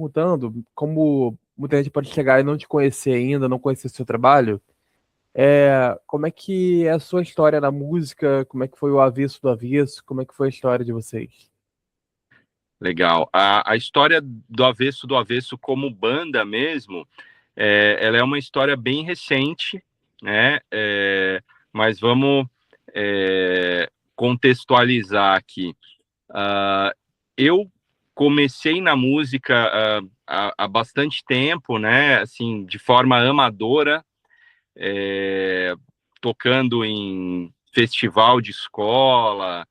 Perguntando, como muita gente pode chegar e não te conhecer ainda, não conhecer o seu trabalho, como é que é a sua história na música? Como é que foi o avesso do avesso? Como é que foi a história de vocês? Legal. A história do Avesso como banda mesmo, ela é uma história bem recente, né? Mas vamos contextualizar aqui. Eu comecei na música há bastante tempo, né? Assim, de forma amadora, tocando em festival de escola,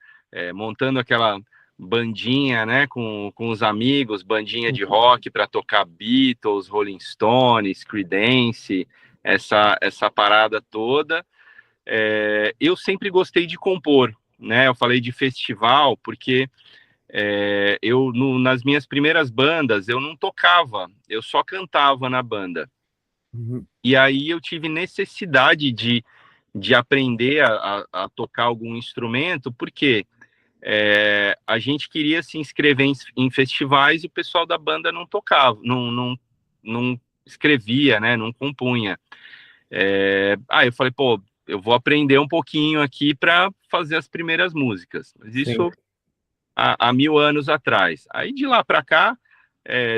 montando aquela bandinha, né, com os amigos, bandinha de Uhum. rock para tocar Beatles, Rolling Stones, Creedence, essa parada toda. Eu sempre gostei de compor, né? Eu falei de festival porque nas minhas primeiras bandas eu não tocava, eu só cantava na banda. Uhum. E aí eu tive necessidade de aprender a tocar algum instrumento, porque a gente queria se inscrever em festivais e o pessoal da banda não tocava, não escrevia, né, não compunha. Aí eu falei, pô, eu vou aprender um pouquinho aqui para fazer as primeiras músicas. Mas Sim. isso há 1000 anos atrás. Aí de lá para cá,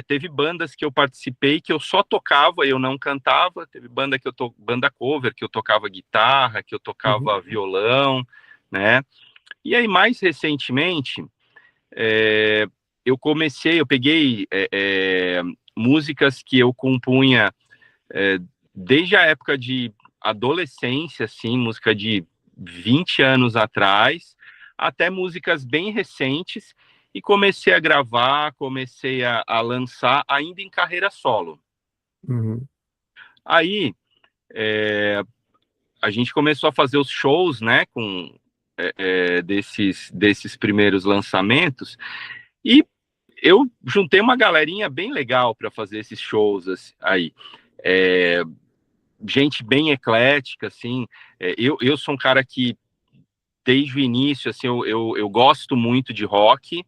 teve bandas que eu participei que eu só tocava, eu não cantava. Teve banda cover que eu tocava guitarra, que eu Uhum. tocava violão, né? E aí mais recentemente é, eu peguei músicas que eu compunha é, desde a época de adolescência, assim, música de 20 anos atrás, até músicas bem recentes, e comecei a gravar, comecei a lançar, ainda em carreira solo. Uhum. Aí, a gente começou a fazer os shows, né, com desses primeiros lançamentos, e eu juntei uma galerinha bem legal para fazer esses shows aí. É, Gente bem eclética, assim. Eu sou um cara que, desde o início, assim, eu gosto muito de rock Uhum.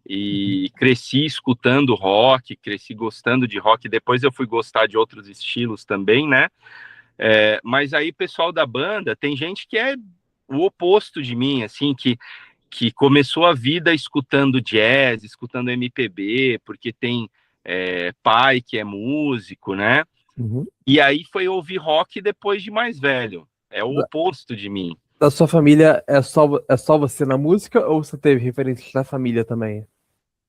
e cresci escutando rock, cresci gostando de rock. Depois eu fui gostar de outros estilos também, né? Mas aí, pessoal da banda, tem gente que é o oposto de mim, assim, que começou a vida escutando jazz, escutando MPB, porque tem pai que é músico, né? Uhum. E aí foi ouvir rock depois de mais velho. É o Da, oposto de mim. da sua família, é só você na música ou você teve referências da família também?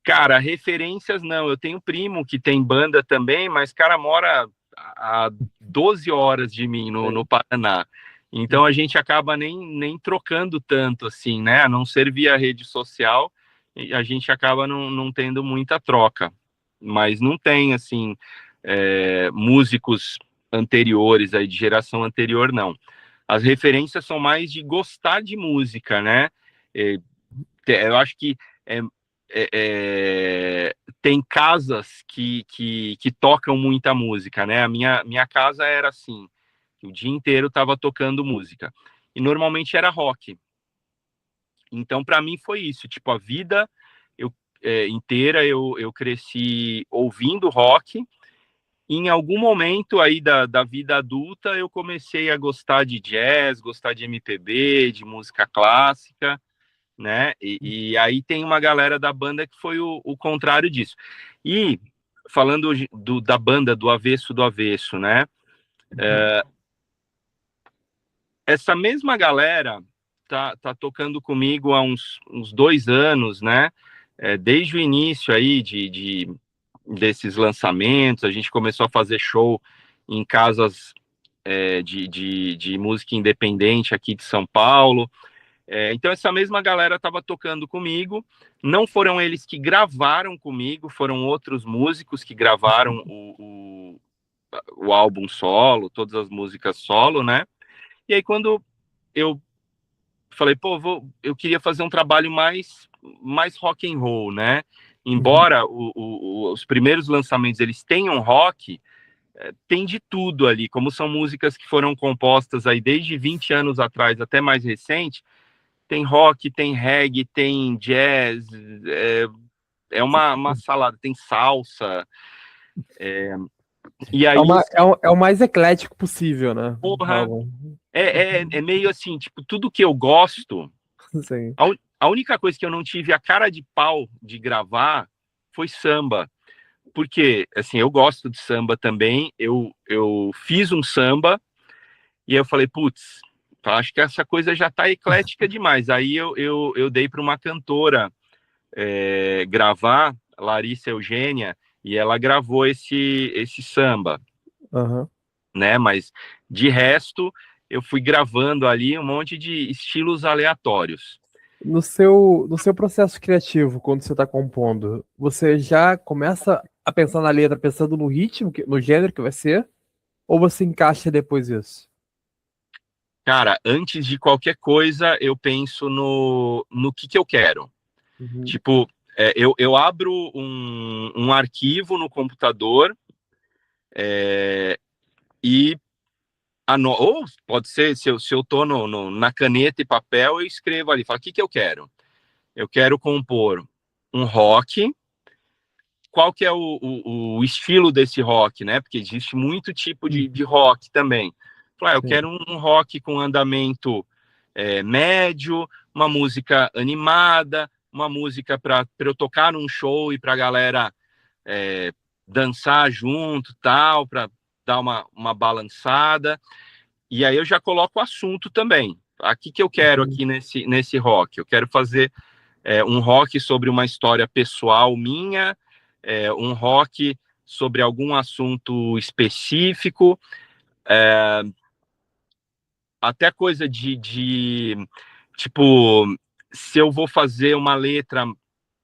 Cara, referências não. Eu tenho um primo que tem banda também, mas cara mora a 12 horas de mim Sim. no Paraná. Então a gente acaba nem trocando tanto assim, né? A não ser via rede social, e a gente acaba não tendo muita troca. Mas não tem assim músicos anteriores aí de geração anterior, não. As referências são mais de gostar de música, né? É, eu acho que é, tem casas que tocam muita música, né? A minha casa era assim, o dia inteiro tava tocando música. E normalmente era rock. Então, para mim, foi isso. Tipo, a vida eu, inteira eu cresci ouvindo rock. E em algum momento aí da vida adulta, eu comecei a gostar de jazz, gostar de MPB, de música clássica, né? E aí tem uma galera da banda que foi o contrário disso. E falando da banda do Avesso, né? Uhum. Essa mesma galera tá tocando comigo há uns 2 anos, né? Desde o início aí desses lançamentos, a gente começou a fazer show em casas de música independente aqui de São Paulo. Então essa mesma galera estava tocando comigo. Não foram eles que gravaram comigo, foram outros músicos que gravaram o álbum solo, todas as músicas solo, né? E aí quando eu falei, pô, eu queria fazer um trabalho mais rock and roll, né? Uhum. Embora os primeiros lançamentos eles tenham rock, tem de tudo ali, como são músicas que foram compostas aí desde 20 anos atrás até mais recente, tem rock, tem reggae, tem jazz, é uma salada, tem salsa. E É, aí, é o mais eclético possível, né? porra, Algo. é meio assim, tipo, tudo que eu gosto, Sim. a única coisa que eu não tive a cara de pau de gravar foi samba. Porque, assim, eu gosto de samba também, eu fiz um samba, e aí eu falei, putz, acho que essa coisa já tá eclética demais. Aí eu dei para uma cantora gravar, Larissa Eugênia, e ela gravou esse samba, Aham. né? Mas de resto, eu fui gravando ali um monte de estilos aleatórios. No seu processo criativo, quando você está compondo, você já começa a pensar na letra pensando no ritmo, no gênero que vai ser? Ou você encaixa depois isso? Cara, antes de qualquer coisa, eu penso no que eu quero. Uhum. Tipo, eu abro um arquivo no computador e ou pode ser, se eu tô na caneta e papel, eu escrevo ali, falo, o que eu quero? Eu quero compor um rock. Qual que é o estilo desse rock, né? Porque existe muito tipo Uhum. de rock também. Falo, eu Sim. quero um rock com andamento médio, uma música animada, uma música para eu tocar num show e para a galera é, dançar junto, tal, para dar uma balançada. E aí eu já coloco o assunto também. Aqui que eu quero Uhum. aqui nesse rock. Eu quero fazer um rock sobre uma história pessoal minha, um rock sobre algum assunto específico, até coisa de tipo, se eu vou fazer uma letra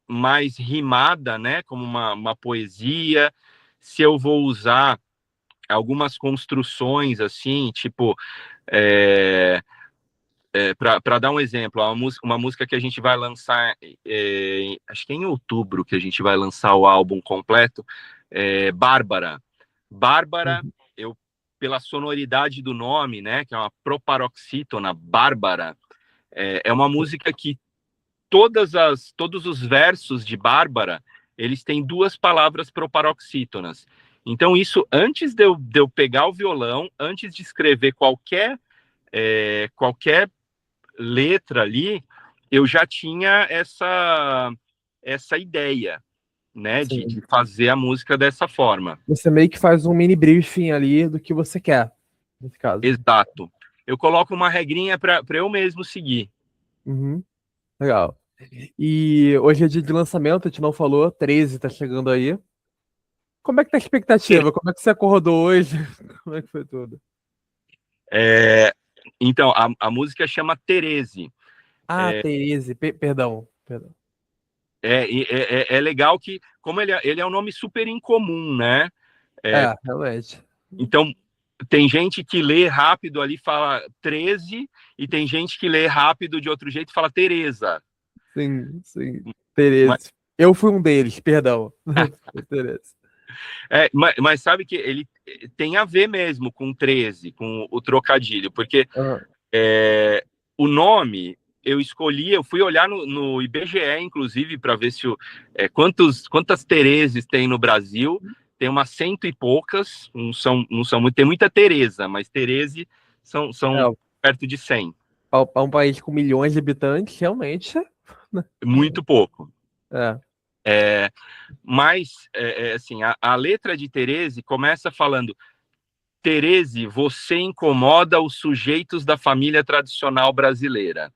mais rimada, né, como uma poesia, se eu vou usar algumas construções assim, tipo, é, para dar um exemplo, uma música que a gente vai lançar, acho que é em outubro que a gente vai lançar o álbum completo, Bárbara. Bárbara, Uhum. eu, pela sonoridade do nome, né, que é uma proparoxítona, Bárbara, é uma música que todos os versos de Bárbara, eles têm duas palavras proparoxítonas. Então, isso, antes de eu pegar o violão, antes de escrever qualquer letra ali, eu já tinha essa ideia, né, de Sim. fazer a música dessa forma. Você meio que faz um mini briefing ali do que você quer, nesse caso. Exato. Eu coloco uma regrinha para eu mesmo seguir. Uhum. Legal. E hoje é dia de lançamento, a gente não falou, 13 tá chegando aí. Como é que tá a expectativa? Como é que você acordou hoje? Como é que foi tudo? É, então, a música chama Terese. Ah, Therese, perdão, perdão. É legal que, como ele é um nome super incomum, né? É, É, realmente. então, tem gente que lê rápido ali fala 13, e tem gente que lê rápido de outro jeito e fala Teresa. Sim, sim. Mas, Therese. Eu fui um deles, perdão. Foi Therese. mas sabe que ele tem a ver mesmo com 13, com o trocadilho, porque Ah, é, o nome eu escolhi, eu fui olhar no IBGE, inclusive, para ver se quantas Tereses tem no Brasil. Tem umas cento e poucas, não são muito, tem muita Teresa, mas Terese são é, perto de 100, para um país com milhões de habitantes, realmente, né? muito pouco. É, É, mas, assim, a letra de Terese começa falando: Terese, você incomoda os sujeitos da família tradicional brasileira.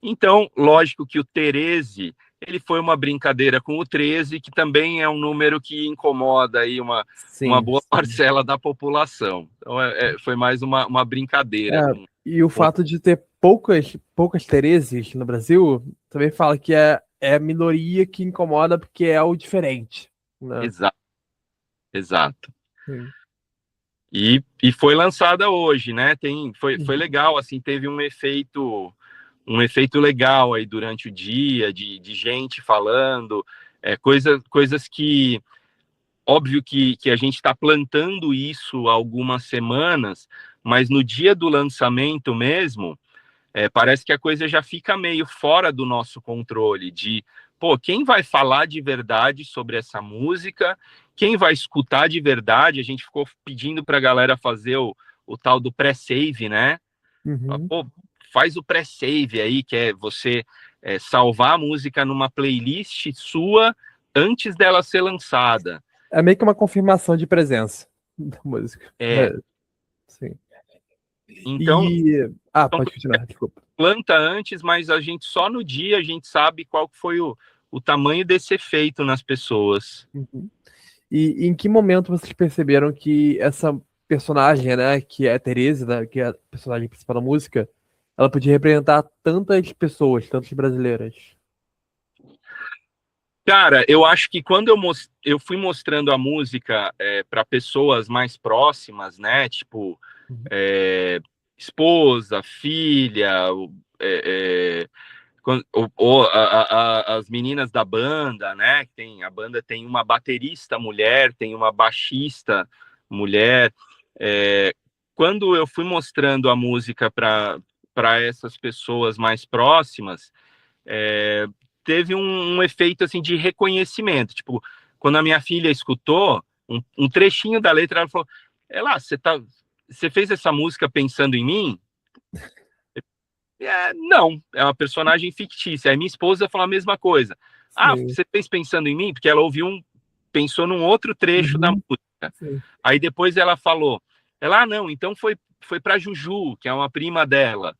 Então, lógico que o Terese, ele foi uma brincadeira com o 13, que também é um número que incomoda aí uma sim, boa sim. parcela da população. Então, foi mais uma É, brincadeira e o com... fato de ter poucas Tereses no Brasil também fala que é a minoria que incomoda porque é o diferente, né? Exato, exato. Sim. E foi lançada hoje, né? Foi Uhum. legal, assim, teve um efeito legal aí durante o dia, de gente falando, coisas que, óbvio que a gente está plantando isso há algumas semanas, mas no dia do lançamento mesmo, parece que a coisa já fica meio fora do nosso controle, de, pô, quem vai falar de verdade sobre essa música, quem vai escutar de verdade, a gente ficou pedindo para a galera fazer o tal do pré-save, né? Uhum. Pô, faz o pré-save aí, que é você salvar a música numa playlist sua antes dela ser lançada. É meio que uma confirmação de presença da música. É, Sim. então, Pode continuar, desculpa. planta antes, mas a gente só no dia a gente sabe qual foi o tamanho desse efeito nas pessoas. Uhum. E em que momento vocês perceberam que essa personagem, né, que é a Teresa, né, que é a personagem principal da música, ela podia representar tantas pessoas, tantas brasileiras? Cara, eu acho que quando eu fui mostrando a música para pessoas mais próximas, né? Tipo, Uhum. é, esposa, filha, as meninas da banda, né? A banda tem uma baterista mulher, tem uma baixista mulher. É, quando eu fui mostrando a música para essas pessoas mais próximas, é, teve um efeito assim de reconhecimento. Tipo, quando a minha filha escutou um trechinho da letra, ela falou: você fez essa música pensando em mim? Não, é uma personagem fictícia. Aí minha esposa falou a mesma coisa. Ah, Sim. você fez pensando em mim? Porque ela pensou num outro trecho da Uhum. música. Sim. Aí depois ela falou, não, então foi para Juju, que é uma prima dela.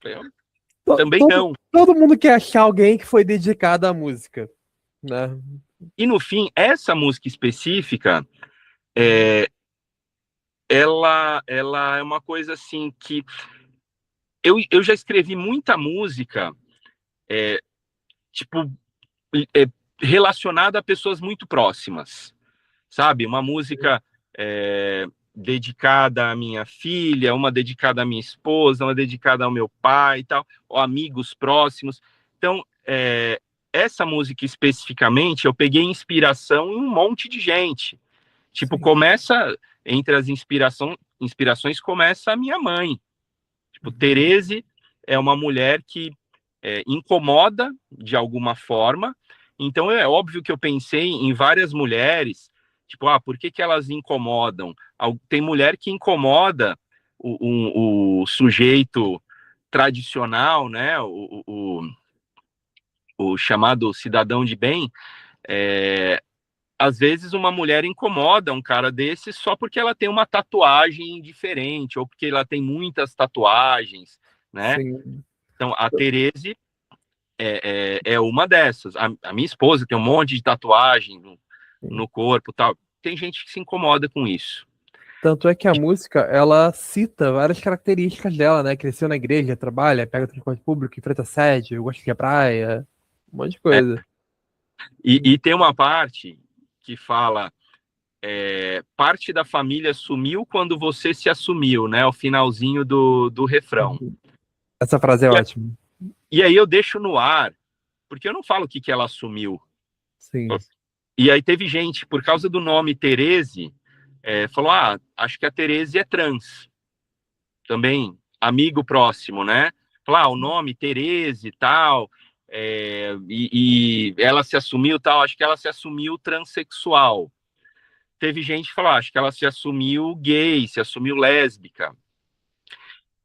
Eu falei, também não. Todo mundo quer achar alguém que foi dedicado à música, né? E no fim, essa música específica, Uhum. é, ela é uma coisa assim que eu já escrevi muita música, é, tipo, é, relacionada a pessoas muito próximas, sabe? Uma música dedicada à minha filha, uma dedicada à minha esposa, uma dedicada ao meu pai e tal, ou amigos próximos. Então, essa música especificamente, eu peguei inspiração em um monte de gente. Tipo, Sim. começa, entre as inspirações, começa a minha mãe. Tipo, Uhum. Terese é uma mulher que incomoda de alguma forma. Então é óbvio que eu pensei em várias mulheres, tipo, por que elas incomodam? Tem mulher que incomoda o sujeito tradicional, né? O chamado cidadão de bem. Às vezes uma mulher incomoda um cara desse só porque ela tem uma tatuagem diferente, ou porque ela tem muitas tatuagens, né? Sim. Então, a Terese é uma dessas. A minha esposa tem um monte de tatuagem Sim. no corpo, tal. Tem gente que se incomoda com isso. Tanto é que a música, ela cita várias características dela, né? Cresceu na igreja, trabalha, pega transporte público, enfrenta assédio, gosta de ir à praia, um monte de É, coisa. e tem uma parte que fala parte da família sumiu quando você se assumiu, né? O finalzinho do refrão. Uhum. Essa frase é E, ótima. e aí eu deixo no ar, porque eu não falo o que ela assumiu. Sim. E aí teve gente, por causa do nome Terese, falou: acho que a Terese é trans. Também, amigo próximo, né? Falou: o nome Terese e tal, e ela se assumiu tal, acho que ela se assumiu transexual. Teve gente que falou: acho que ela se assumiu gay, se assumiu lésbica.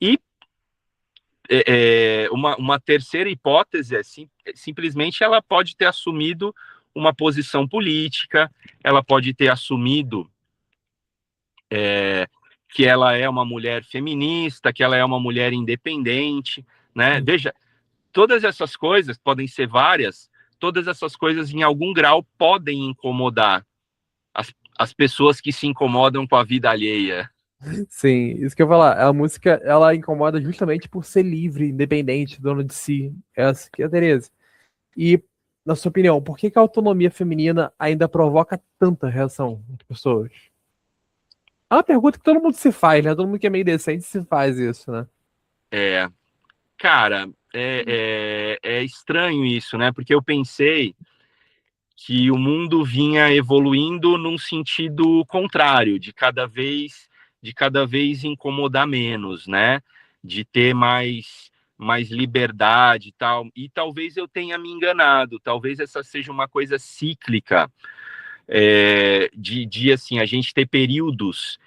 E uma terceira hipótese simplesmente ela pode ter assumido uma posição política, ela pode ter assumido que ela é uma mulher feminista, que ela é uma mulher independente, né? Veja, todas essas coisas podem ser várias, todas essas coisas em algum grau podem incomodar as pessoas que se incomodam com a vida alheia. Sim, isso que eu ia falar. A música, ela incomoda justamente por ser livre, independente, dona de si. Essa que é a Tereza. E, na sua opinião, por que que a autonomia feminina ainda provoca tanta reação entre pessoas? É uma pergunta que todo mundo se faz, né? Todo mundo que é meio decente se faz isso, né? É, cara, é estranho isso, né? Porque eu pensei que o mundo vinha evoluindo num sentido contrário, de cada vez incomodar menos, né? De ter mais liberdade e tal. E talvez eu tenha me enganado, talvez essa seja uma coisa cíclica, de assim, a gente ter períodos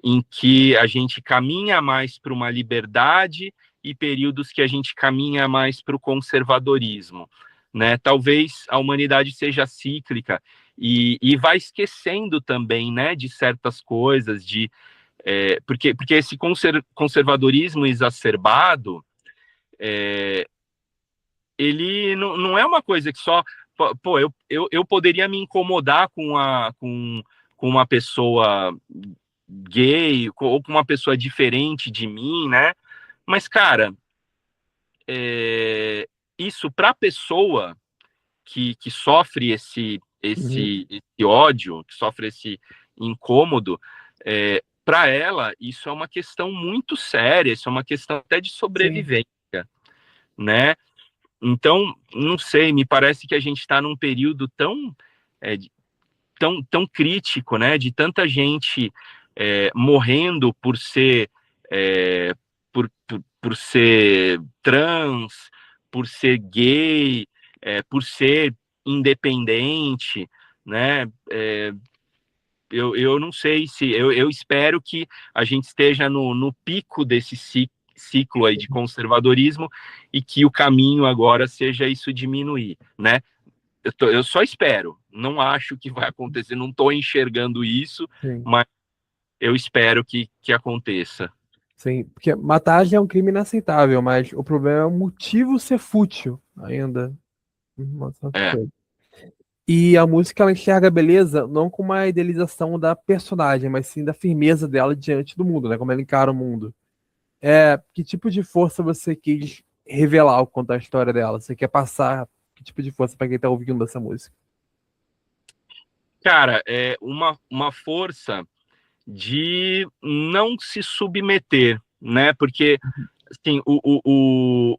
em que a gente caminha mais para uma liberdade e períodos que a gente caminha mais para o conservadorismo, né? Talvez a humanidade seja cíclica e vai esquecendo também, né, de certas coisas, porque esse conservadorismo exacerbado, ele não é uma coisa que só... Pô, eu poderia me incomodar com uma pessoa gay ou com uma pessoa diferente de mim, né? Mas, cara, isso para a pessoa que sofre esse ódio, que sofre esse incômodo, para ela, isso é uma questão muito séria, isso é uma questão até de sobrevivência, né? Então, não sei, me parece que a gente está num período tão crítico, né? De tanta gente morrendo por ser trans, por ser gay, por ser independente, né? Eu não sei se... Eu espero que a gente esteja no pico desse ciclo aí de conservadorismo e que o caminho agora seja isso diminuir, né? Eu só espero, não acho que vai acontecer, não estou enxergando isso, mas eu espero que aconteça. Sim, porque matar já é um crime inaceitável, mas o problema é o motivo ser fútil ainda. E a música, ela enxerga a beleza não como uma idealização da personagem, mas sim da firmeza dela diante do mundo, né? Como ela encara o mundo. Que tipo de força você quis revelar ao contar a história dela? Você quer passar que tipo de força para quem tá ouvindo essa música? Cara, é uma força de não se submeter, né? Porque, assim, o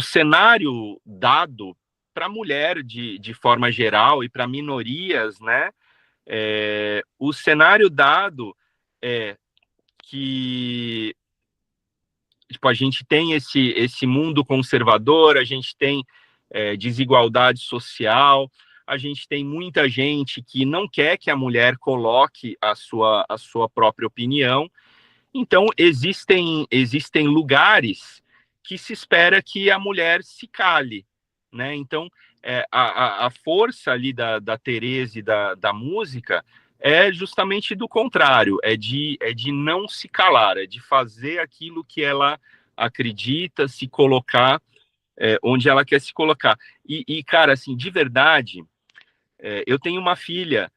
cenário dado para a mulher de forma geral e para minorias, né? O cenário dado é que, tipo, a gente tem esse mundo conservador, a gente tem desigualdade social, a gente tem muita gente que não quer que a mulher coloque a sua própria opinião. Então, existem lugares que se espera que a mulher se cale, né? Então, a força ali da Teresa e da música é justamente do contrário, é de não se calar, é de fazer aquilo que ela acredita, se colocar onde ela quer se colocar. Cara, assim, de verdade, eu tenho uma filha,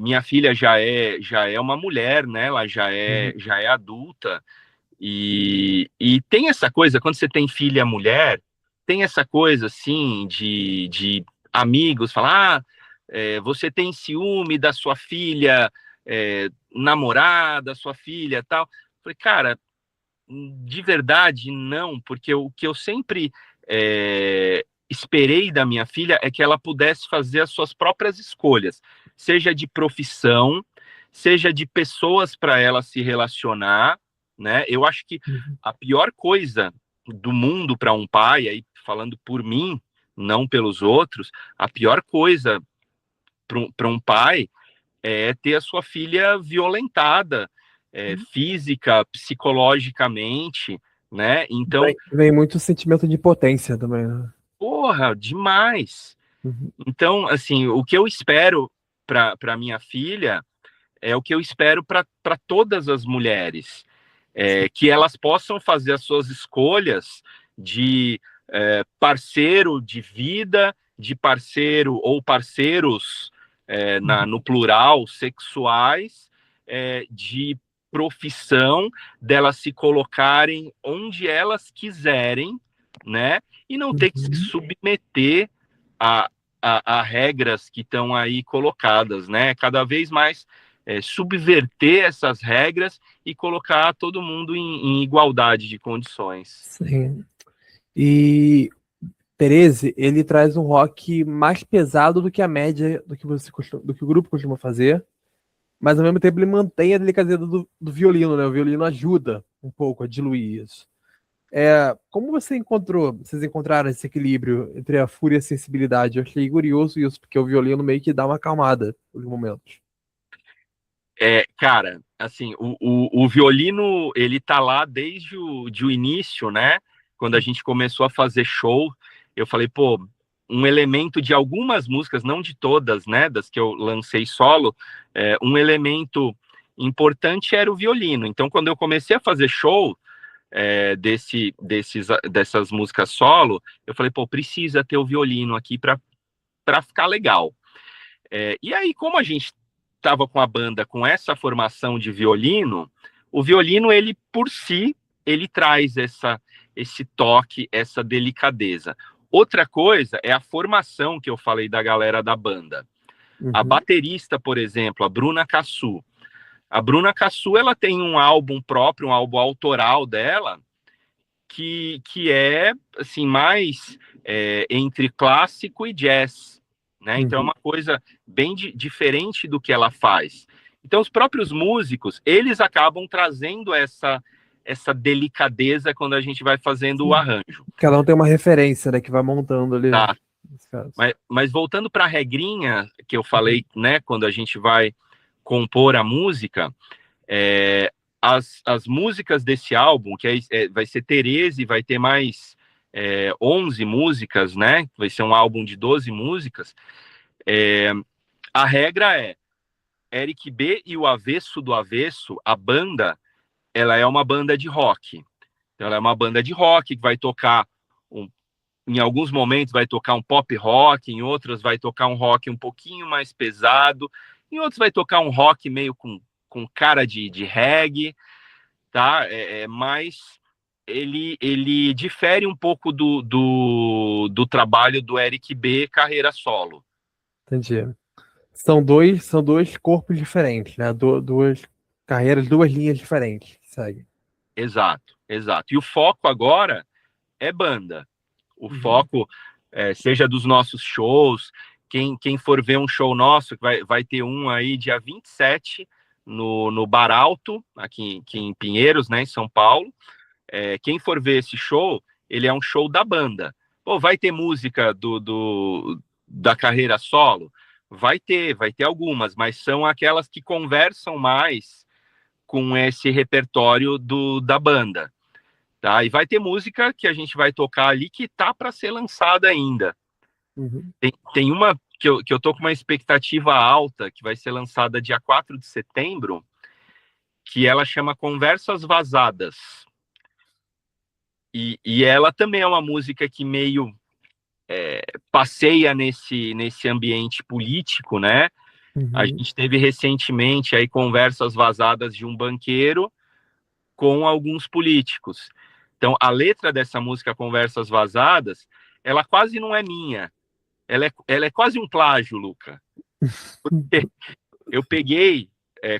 minha filha já é uma mulher, né? Ela já é adulta, e tem essa coisa, quando você tem filha mulher, tem essa coisa, assim, de amigos falar, você tem ciúme da sua filha namorada, sua filha tal. Falei, cara, de verdade, não, porque o que eu sempre esperei da minha filha é que ela pudesse fazer as suas próprias escolhas, seja de profissão, seja de pessoas para ela se relacionar, né? Eu acho que a pior coisa do mundo para um pai, aí falando por mim, não pelos outros, a pior coisa para um pai é ter a sua filha violentada, física, psicologicamente, né? Então, vem muito sentimento de potência também, né? porra, demais. Então, assim, o que eu espero para minha filha é o que eu espero para todas as mulheres, que elas possam fazer as suas escolhas de parceiro de vida, de parceiro ou parceiros no plural, sexuais, de profissão, delas se colocarem onde elas quiserem, né? E não ter que se submeter a, a regras que estão aí colocadas, né? Cada vez mais subverter essas regras e colocar todo mundo em igualdade de condições. Sim. E Terese, ele traz um rock mais pesado do que a média do que do que o grupo costuma fazer, mas ao mesmo tempo ele mantém a delicadeza do violino, né? O violino ajuda um pouco a diluir isso. Como vocês encontraram esse equilíbrio entre a fúria e a sensibilidade? Eu achei curioso isso, porque o violino meio que dá uma acalmada nos momentos. Cara, assim, o violino, ele tá lá desde o início, né? Quando a gente começou a fazer show, eu falei, pô, um elemento de algumas músicas, não de todas, né? Das que eu lancei solo, um elemento importante era o violino. Então, quando eu comecei a fazer show, dessas músicas solo, eu falei, pô, precisa ter o violino aqui para ficar legal. E aí, como a gente estava com a banda com essa formação de violino, o violino, ele por si, ele traz esse toque, essa delicadeza. Outra coisa é a formação que eu falei da galera da banda. A Uhum, baterista, por exemplo, a Bruna Cassu. A Bruna Cassu, ela tem um álbum próprio, um álbum autoral dela, que é assim mais entre clássico e jazz, né? Então é uhum. uma coisa bem diferente do que ela faz. Então os próprios músicos eles acabam trazendo essa delicadeza quando a gente vai fazendo o Sim. arranjo. Cada um tem uma referência, né, que vai montando ali, Tá? nesse caso. Mas voltando para a regrinha que eu Uhum, falei, né? Quando a gente vai compor a música, é, as músicas desse álbum, que vai ser Terese, vai ter mais 11 músicas, né? Vai ser um álbum de 12 músicas. É, a regra é Eric B e o Avesso do Avesso, a banda, ela é uma banda de rock. Então, ela é uma banda de rock que vai tocar, em alguns momentos vai tocar um pop rock, em outros vai tocar um rock um pouquinho mais pesado, em outros vai tocar um rock meio com cara de reggae, tá? Mas ele difere um pouco do trabalho do Eric B, carreira solo. entendi. São dois corpos diferentes, né? Duas carreiras, duas linhas diferentes que seguem. Exato, exato. E o foco agora é banda. O Uhum. foco, seja dos nossos shows, quem for ver um show nosso, vai ter um aí dia 27 no Bar Alto, aqui em Pinheiros, né, em São Paulo. Quem for ver esse show, ele é um show da banda. Pô, vai ter música da carreira solo? Vai ter algumas, mas são aquelas que conversam mais com esse repertório da banda, tá? E vai ter música que a gente vai tocar ali que tá para ser lançada ainda. Uhum. Tem uma que eu tô com uma expectativa alta, que vai ser lançada dia 4 de setembro, que ela chama Conversas Vazadas. E ela também é uma música que meio passeia nesse ambiente político, né? A Uhum. gente teve recentemente aí conversas vazadas de um banqueiro com alguns políticos. Então, a letra dessa música Conversas Vazadas, ela quase não é minha. Ela é quase um plágio, Luca. Eu peguei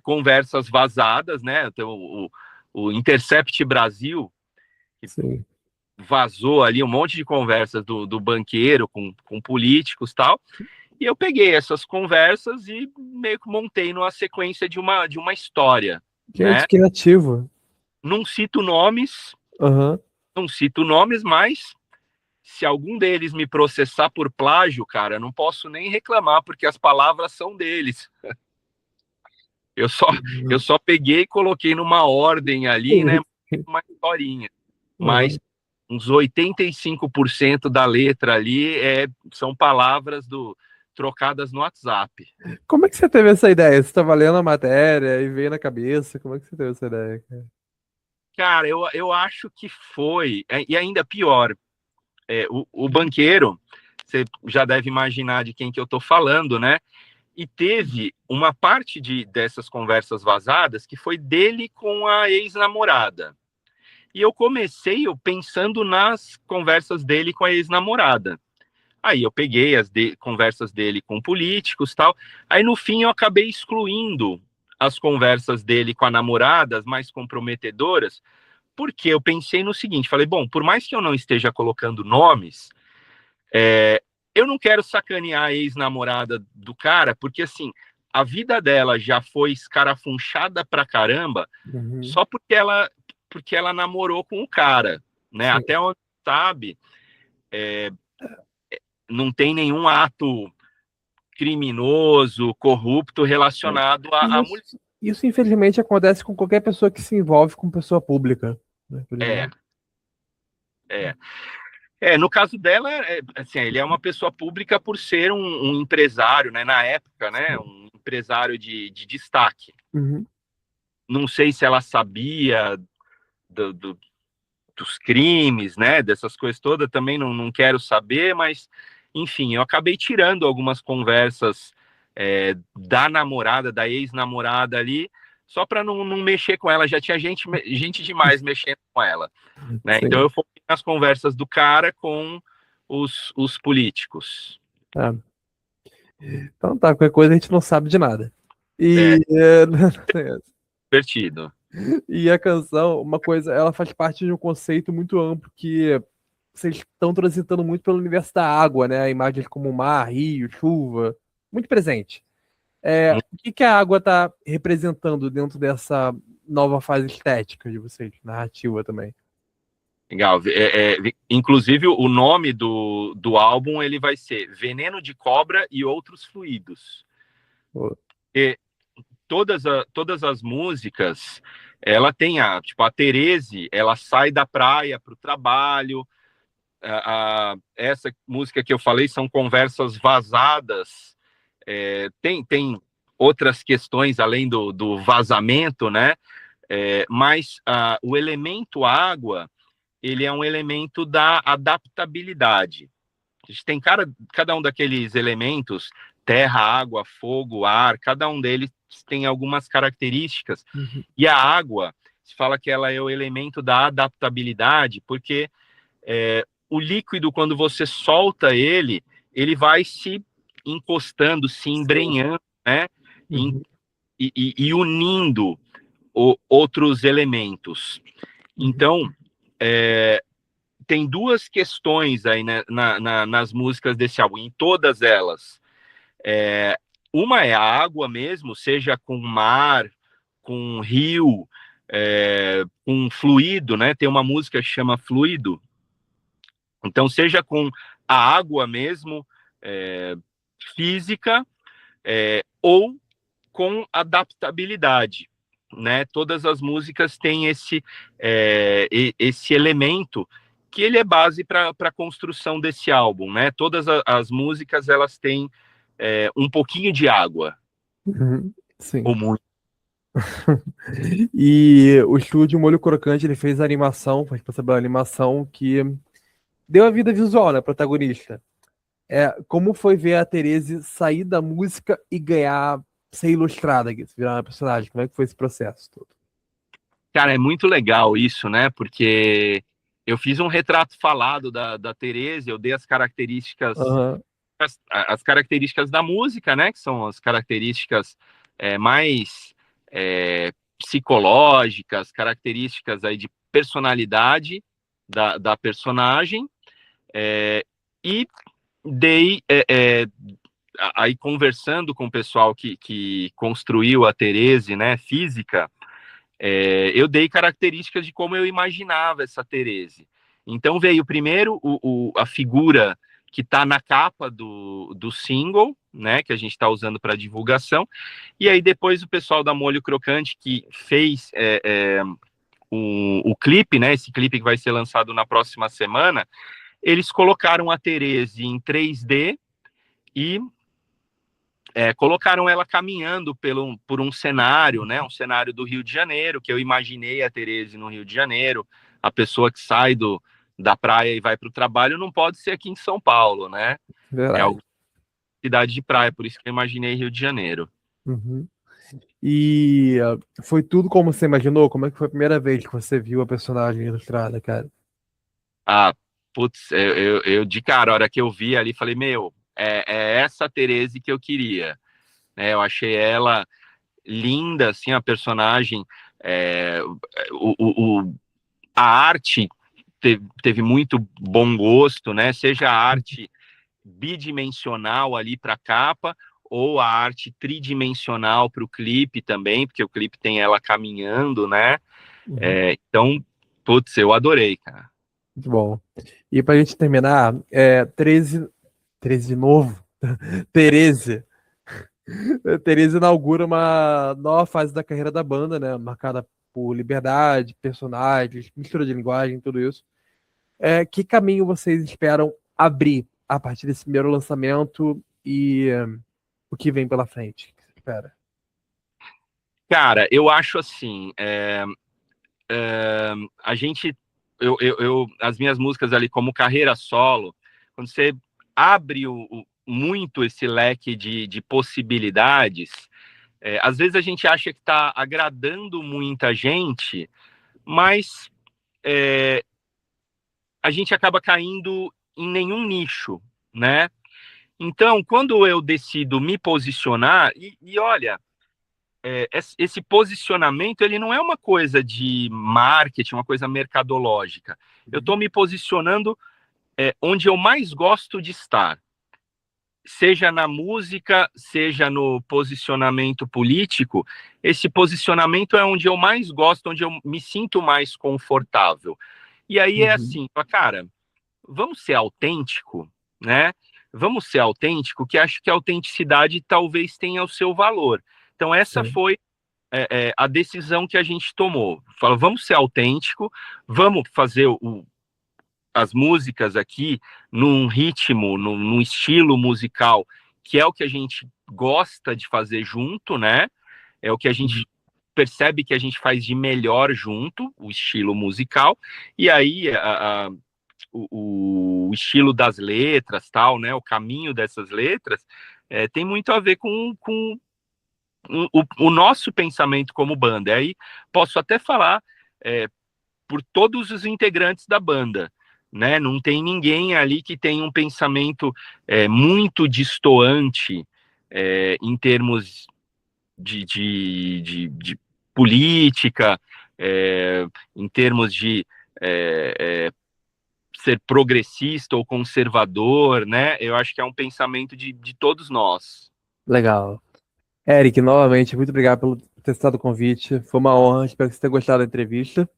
conversas vazadas, né? Então, o Intercept Brasil Sim. vazou ali um monte de conversas do banqueiro com políticos e tal. E eu peguei essas conversas e meio que montei numa sequência de uma história, né? Gente, criativo. Não cito nomes, Aham. não cito nomes, mas se algum deles me processar por plágio, cara, não posso nem reclamar, porque as palavras são deles. Eu só, eu só peguei e coloquei numa ordem ali, né? Uma historinha. Mas Aham. uns 85% da letra ali são palavras trocadas no WhatsApp. Como é que você teve essa ideia? Você estava lendo a matéria e veio na cabeça? Como é que você teve essa ideia, cara? Cara, eu acho que foi, e ainda pior, o banqueiro, você já deve imaginar de quem que eu estou falando, né? E teve uma parte dessas conversas vazadas que foi dele com a ex-namorada. E eu comecei pensando nas conversas dele com a ex-namorada. Aí eu peguei as conversas dele com políticos e tal. Aí no fim eu acabei excluindo as conversas dele com a namorada, as mais comprometedoras, porque eu pensei no seguinte, falei, bom, por mais que eu não esteja colocando nomes, eu não quero sacanear a ex-namorada do cara, porque assim, a vida dela já foi escarafunchada pra caramba Uhum. só porque ela namorou com o cara, né? Sim. Até onde sabe, não tem nenhum ato criminoso, corrupto relacionado à mulher. Isso, infelizmente, acontece com qualquer pessoa que se envolve com pessoa pública, né, É, é. No caso dela, assim, ele é uma pessoa pública por ser um empresário, né? Na época, né? Um empresário de destaque. Uhum. Não sei se ela sabia dos crimes, né? Dessas coisas todas, também não quero saber, mas, enfim, eu acabei tirando algumas conversas da namorada, da ex-namorada ali, só para não mexer com ela. Já tinha gente demais mexendo com ela, né? Então Sim. eu foquei nas conversas do cara com os políticos. É. Então tá, qualquer coisa a gente não sabe de nada. É, E, divertido. e a canção, uma coisa, ela faz parte de um conceito muito amplo que vocês estão transitando muito pelo universo da água, né? Imagens como mar, rio, chuva, muito presente. O que que a água está representando dentro dessa nova fase estética de vocês, narrativa também? Legal. Inclusive, o nome do álbum ele vai ser Veneno de Cobra e Outros Fluidos. Pô. E todas as músicas, ela tem tipo, a Terese, ela sai da praia para o trabalho. Essa música que eu falei são conversas vazadas. Tem outras questões além do vazamento, né? Mas o elemento água, ele é um elemento da adaptabilidade. A gente tem cada um daqueles elementos, terra, água, fogo, ar, cada um deles tem algumas características. Uhum. E a água, se fala que ela é o elemento da adaptabilidade, porque o líquido, quando você solta ele vai se encostando, se Sim. embrenhando, né? Uhum. E unindo outros elementos. Uhum. Então, tem duas questões aí, né, nas músicas desse álbum, em todas elas. Uma é a água mesmo, seja com mar, com rio, com fluido, né? Tem uma música que chama Fluido. Então, seja com a água mesmo, física, ou com adaptabilidade, né? Todas as músicas têm esse elemento que ele é base para a construção desse álbum, né? Todas as músicas elas têm um pouquinho de água, Uhum. Sim. ou muito. E o estúdio Molho Crocante, ele fez a animação, foi responsável pela animação que deu a vida visual, né, protagonista. Como foi ver a Therese sair da música e ganhar, ser ilustrada, se virar uma personagem? Como é que foi esse processo todo? Cara, é muito legal isso, né? Porque eu fiz um retrato falado da Tereza, eu dei Aham. as características da música, né? Que são as características mais psicológicas, características aí de personalidade da personagem, e dei aí conversando com o pessoal que construiu a Terese, né? Física. Eu dei características de como eu imaginava essa Terese. Então veio primeiro a figura que está na capa do single, né, que a gente está usando para divulgação, e aí depois o pessoal da Molho Crocante que fez o clipe, né, esse clipe que vai ser lançado na próxima semana, eles colocaram a Terese em 3D e colocaram ela caminhando por um cenário, né? Um cenário do Rio de Janeiro, que eu imaginei a Terese no Rio de Janeiro. A pessoa que sai da praia e vai para o trabalho não pode ser aqui em São Paulo, né? É Verdade. alguma cidade de praia, por isso que eu imaginei Rio de Janeiro. Uhum. E foi tudo como você imaginou? Como é que foi a primeira vez que você viu a personagem ilustrada, cara? Ah, putz, eu de cara, a hora que eu vi ali, falei, meu, é essa Terese que eu queria. Eu achei ela linda, assim, a personagem, a arte teve muito bom gosto, né? Seja a arte bidimensional ali para a capa, ou a arte tridimensional para o clipe também, porque o clipe tem ela caminhando, né? Uhum. Então, putz, eu adorei, cara. Muito bom. E pra gente terminar, 13 de novo, Tereze. Tereza inaugura uma nova fase da carreira da banda, né? Marcada por liberdade, personagens, mistura de linguagem, tudo isso. Que caminho vocês esperam abrir a partir desse primeiro lançamento e o que vem pela frente? O que você espera? Cara, eu acho assim, a gente, as minhas músicas ali como carreira solo, quando você abre muito esse leque de possibilidades, às vezes a gente acha que está agradando muita gente, mas a gente acaba caindo em nenhum nicho, né? Então, quando eu decido me posicionar, e olha, esse posicionamento ele não é uma coisa de marketing, uma coisa mercadológica. Eu estou me posicionando onde eu mais gosto de estar, seja na música, seja no posicionamento político. Esse posicionamento é onde eu mais gosto, onde eu me sinto mais confortável. E aí é Uhum. assim, cara, vamos ser autêntico, né? Vamos ser autêntico, que acho que a autenticidade talvez tenha o seu valor. Então, essa Sim. foi a decisão que a gente tomou. Fala, vamos ser autêntico, vamos fazer as músicas aqui num ritmo, num estilo musical, que é o que a gente gosta de fazer junto, né? É o que a Uhum. gente percebe que a gente faz de melhor junto, o estilo musical, e aí o estilo das letras, tal, né? O caminho dessas letras tem muito a ver com o nosso pensamento como banda. E aí posso até falar é, por todos os integrantes da banda, né? Não tem ninguém ali que tenha um pensamento muito distoante em termos de política, em termos de ser progressista ou conservador, né? Eu acho que é um pensamento de todos nós. Legal. Eric, novamente, muito obrigado pelo ter aceitado o convite. Foi uma honra, espero que você tenha gostado da entrevista.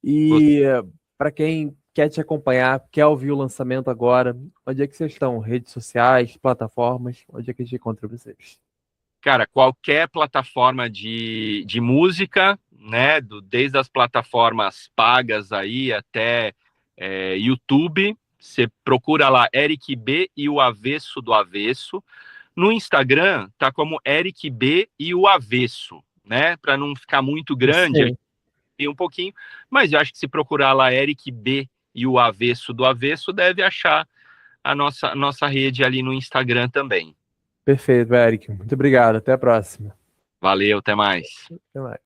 E para quem quer te acompanhar, quer ouvir o lançamento agora, onde é que vocês estão? Redes sociais, plataformas? Onde é que a gente encontra vocês? Cara, qualquer plataforma de música, né? Desde as plataformas pagas aí até YouTube, você procura lá Eric B e o Avesso do Avesso. No Instagram tá como Eric B e o Avesso, né? Para não ficar muito grande, a gente Sim, tem um pouquinho, mas eu acho que se procurar lá Eric B e o Avesso do Avesso, deve achar a nossa rede ali no Instagram também. perfeito, Eric. Muito obrigado. Até a próxima. Valeu, até mais. Até mais.